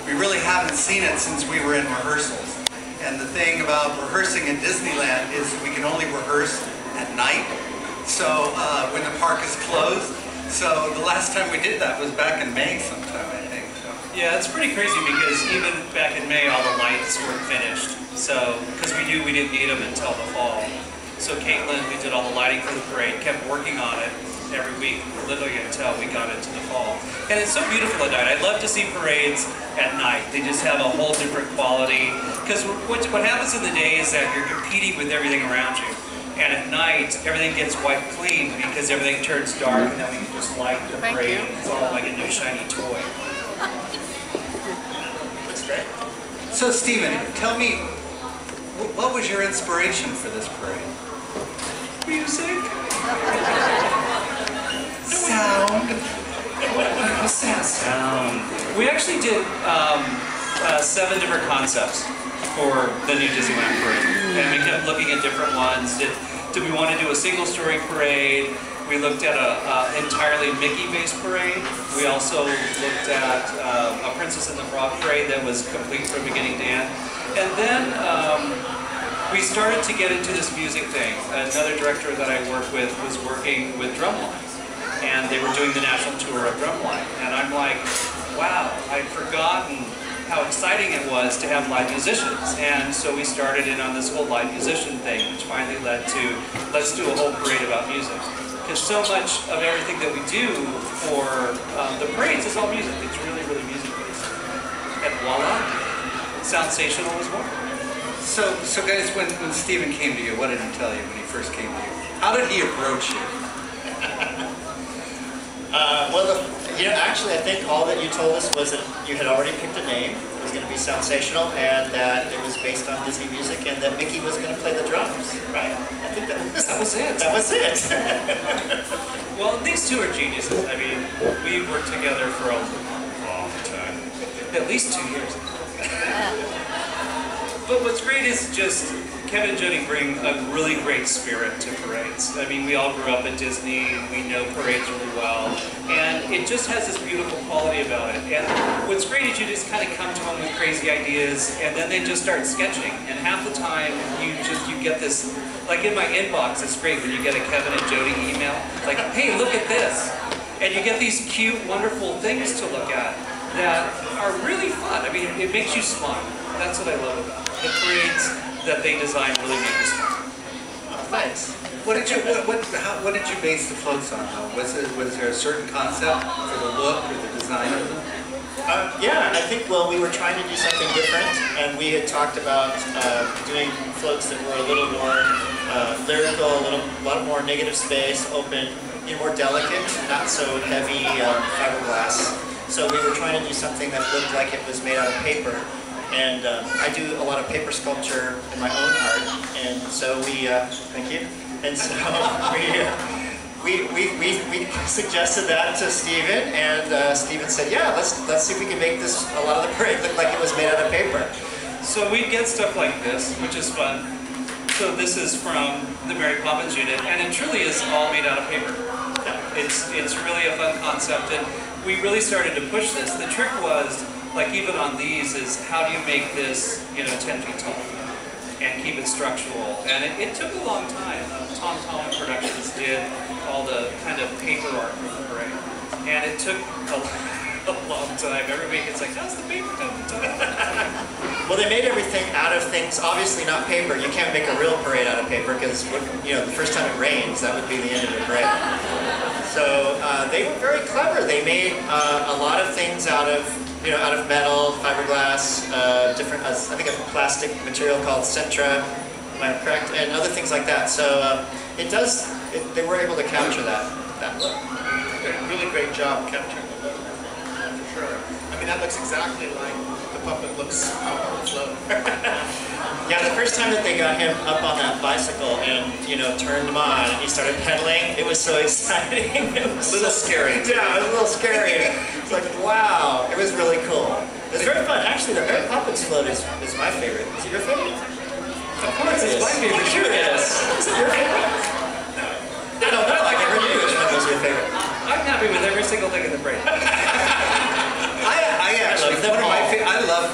we really haven't seen it since we were in rehearsals. And the thing about rehearsing in Disneyland is we can only rehearse at night, so when the park is closed. So the last time we did that was back in May sometime, I think. So. Yeah, it's pretty crazy because even back in May, all the lights weren't finished. So, because we knew we didn't need them until the fall. So Caitlin, who did all the lighting for the parade, kept working on it every week, literally until we got into the fall. And it's so beautiful at night. I love to see parades at night. They just have a whole different quality. Because what happens in the day is that you're competing with everything around you. And at night, everything gets wiped clean because everything turns dark, and then we can just light the parade. It's all like a new shiny toy. Looks great. So Stephen, tell me, what was your inspiration for this parade? Music. Sound. We actually did 7 different concepts for the new Disneyland parade, and we kept looking at different ones. Did we want to do a single-story parade? We looked at an entirely Mickey-based parade. We also looked at a Princess and the Frog parade that was complete from beginning to end. And then we started to get into this music thing. Another director that I work with was working with Drumline, and they were doing the national tour of Drumline. And I'm like, wow, I'd forgotten how exciting it was to have live musicians. And so we started in on this whole live musician thing, which finally led to, let's do a whole parade about music. Because so much of everything that we do for the parades is all music. It's really, really music-based. And voila, Soundsational was born. So guys, when Stephen came to you, what did he tell you when he first came to you? How did he approach you? Actually, I think all that you told us was that you had already picked a name. It was going to be Soundsational, and that it was based on Disney music, and that Mickey was going to play the drums, right? I think that was it. That was it. Well, these two are geniuses. I mean, we've worked together for a long time. At least 2 years. But what's great is just Kevin and Jody bring a really great spirit to parades. I mean, we all grew up at Disney, we know parades really well, and it just has this beautiful quality about it. And what's great is you just kind of come to them with crazy ideas, and then they just start sketching. And half the time, you get this, like in my inbox, it's great when you get a Kevin and Jody email, like, hey, look at this. And you get these cute, wonderful things to look at that are really fun. I mean, it makes you smile. That's what I love about it. The parades that they design really make you smile. Oh, thanks. What did you base the floats on, though? Was there a certain concept for the look or the design of them? Yeah, I think, well, we were trying to do something different, and we had talked about doing floats that were a little more lyrical, a lot more negative space, open, more delicate, not so heavy fiberglass. So we were trying to do something that looked like it was made out of paper. And I do a lot of paper sculpture in my own art, and so we, thank you, and so we suggested that to Stephen, and Stephen said, yeah, let's see if we can make this, a lot of the parade look like it was made out of paper. So we get stuff like this, which is fun. So this is from the Mary Poppins unit, and it truly is all made out of paper. It's really a fun concept, and we really started to push this. The trick was, like even on these, is how do you make this, 10 feet tall and keep it structural? And it took a long time. Tom Productions did all the kind of paper art for the parade, and it took a long time. Every week it's like, how's the paper done? Well, they made everything out of things, obviously not paper. You can't make a real parade out of paper because, the first time it rains, that would be the end of the parade. So they were very clever. They made a lot of things out of metal, fiberglass, different, I think a plastic material called Cetra, am I correct? And other things like that. So they were able to capture that look. Really great job capturing the look, for sure. I mean, that looks exactly like the puppet looks out on the float. Yeah, the first time that they got him up on that bicycle and, turned him on and he started pedaling, it was so exciting. It was a little scary. Yeah, it was a little scary. It's like, wow, it was really cool. It was very fun. Actually, the Mary Poppins float is my favorite. Is it your favorite? Of course, it's my favorite. Sure it is. Is it your favorite? I don't know. I never knew which one was your favorite. I'm happy with every single thing in the parade. I actually, them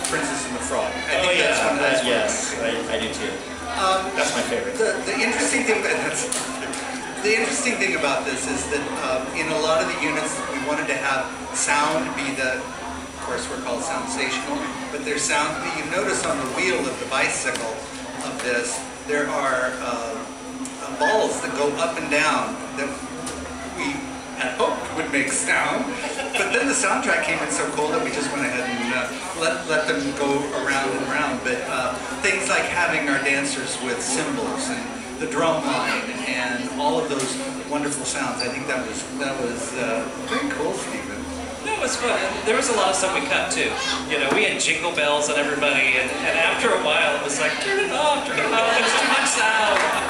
Princess and the Frog. I Oh think that's one of those yes, movies. I do too. That's my favorite. The interesting thing about this is that in a lot of the units we wanted to have sound be the, of course we're called Soundsational, but there's sound. You notice on the wheel of the bicycle of this, there are balls that go up and down that we had hoped would make sound, but then the soundtrack came in so cool that we just went ahead and let them go around and around. But things like having our dancers with cymbals and the drum line and all of those wonderful sounds, I think that was pretty cool, Stephen. That was fun. There was a lot of stuff we cut too. You know, we had jingle bells on everybody, and after a while it was like, turn it off, there's too much sound.